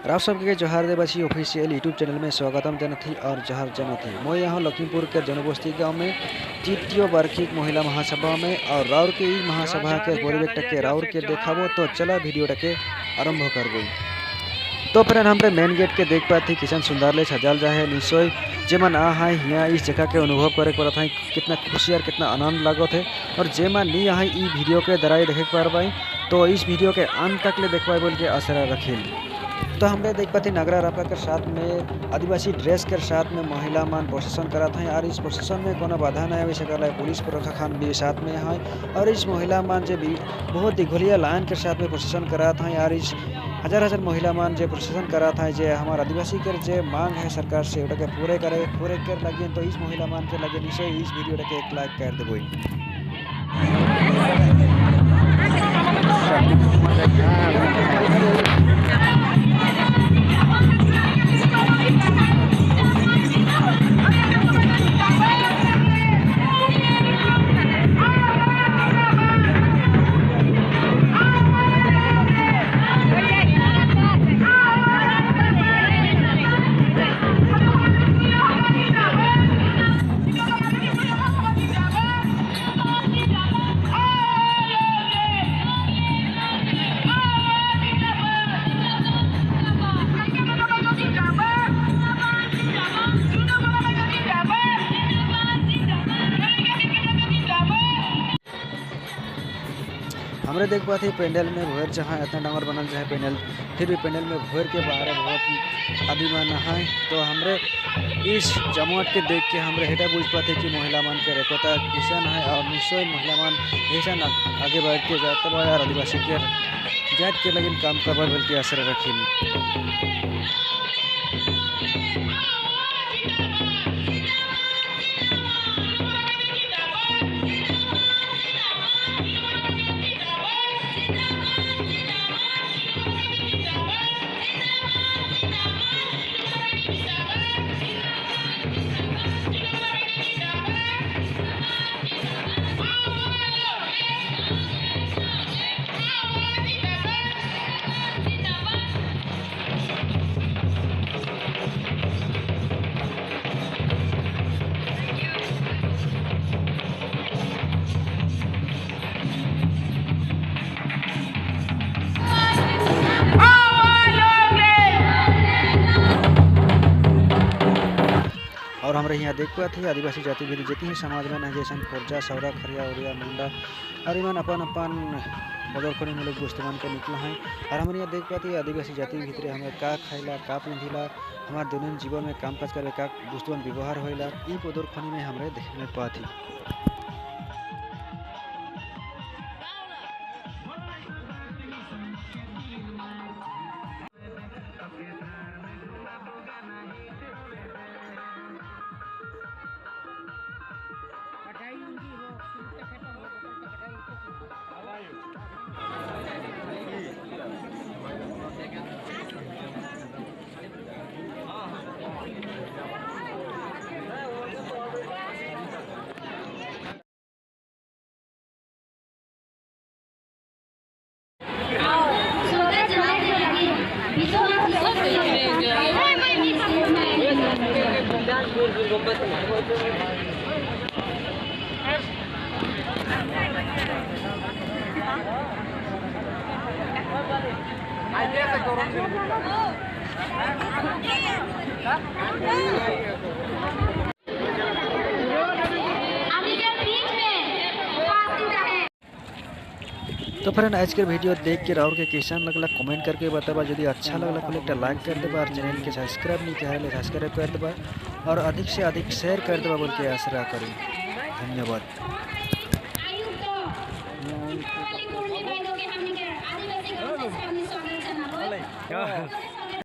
राव सबके जोहार Dewasi official YouTube channel में स्वागतम जनथी और जहर जनथी। मैं यहाँ लखीमपुर के जनबस्ती गांव में तृतीय वार्षिक महिला महासभा में और राउर के महासभा के परिवेश के राउर के देखाबो तो चला वीडियो के आरंभ कर गई। तो फ्रेंड हमरे मेन गेट के देख पाते किसान सुंदर ले सजाल जाए निश्चय जेमन आ है यहाँ इस जगह के अनुभव करे पड़ता है कितना खुशी और कितना आनंद लागत है। और जेमन नहीं यहाँ ई वीडियो के दराई देख पा पाई तो इस वीडियो के अंत तक ले देख पाए बोल के आसरा रखिल। तो हमरे देख पाते नगरा रापा के साथ में आदिवासी ड्रेस के साथ में महिला मान प्रोसेसन करत हैं और इस प्रोसेसन में कोनो बाधा नहीं आवे सकल। पुलिस प्रशासन भी साथ में है और इस महिला मान जे भी बहुत दिघलिया लाइन के साथ में प्रोसेसन करत हैं और इस हजार हजार महिला मान जे प्रोसेसन करत है जे हमार आदिवासी के जे मांग है सरकार से ओटा के पूरे कर लगे। तो इस महिला मान के लगे निश्चय इस वीडियो के एक लाइक कर देबो। हमरे देख पाते पेंडल में भोर जहाँ इतना डांगर बनल चाहे पेंडल फिर भी पेंडल में भोर के बाहर बहुत आदमी मान है। तो हमरे इस जमात के देख के हमरे हेटा बुझ पाते कि महिला मान के रेकोता किसान है और निश्चय महिला मान ऐसा आगे बढ़ के जाता है और आदिवासी के जात के लगे काम करवा बल के असर रखी। और हमारे यहाँ देख पाते आदिवासी जाति भी जितनी ही समाज में जैसे फोरजा सौरा खरिया उरिया मुंडा और ईमान अपन अपन बदरखनी में लोग इस्तेमाल कर निकला है। और हमारे यहाँ देख पाते आदिवासी जाति भीतर हमें का खाइला का पिंधिला हमारे दैनिक जीवन में काम काज करे का दोस्तवन व्यवहार होइला ई बदरखनी में हमारे देखने पाती। तो फ्रेंड आज के वीडियो देख के राउर के कैसा लगला कमेंट करके बताबा। यदि अच्छा लगला तो एक लाइक कर देबा और चैनल के सब्सक्राइब नहीं किया सब्सक्राइब कर देबा और अधिक से अधिक शेयर कर देबा बोल के आशा करी। धन्यवाद।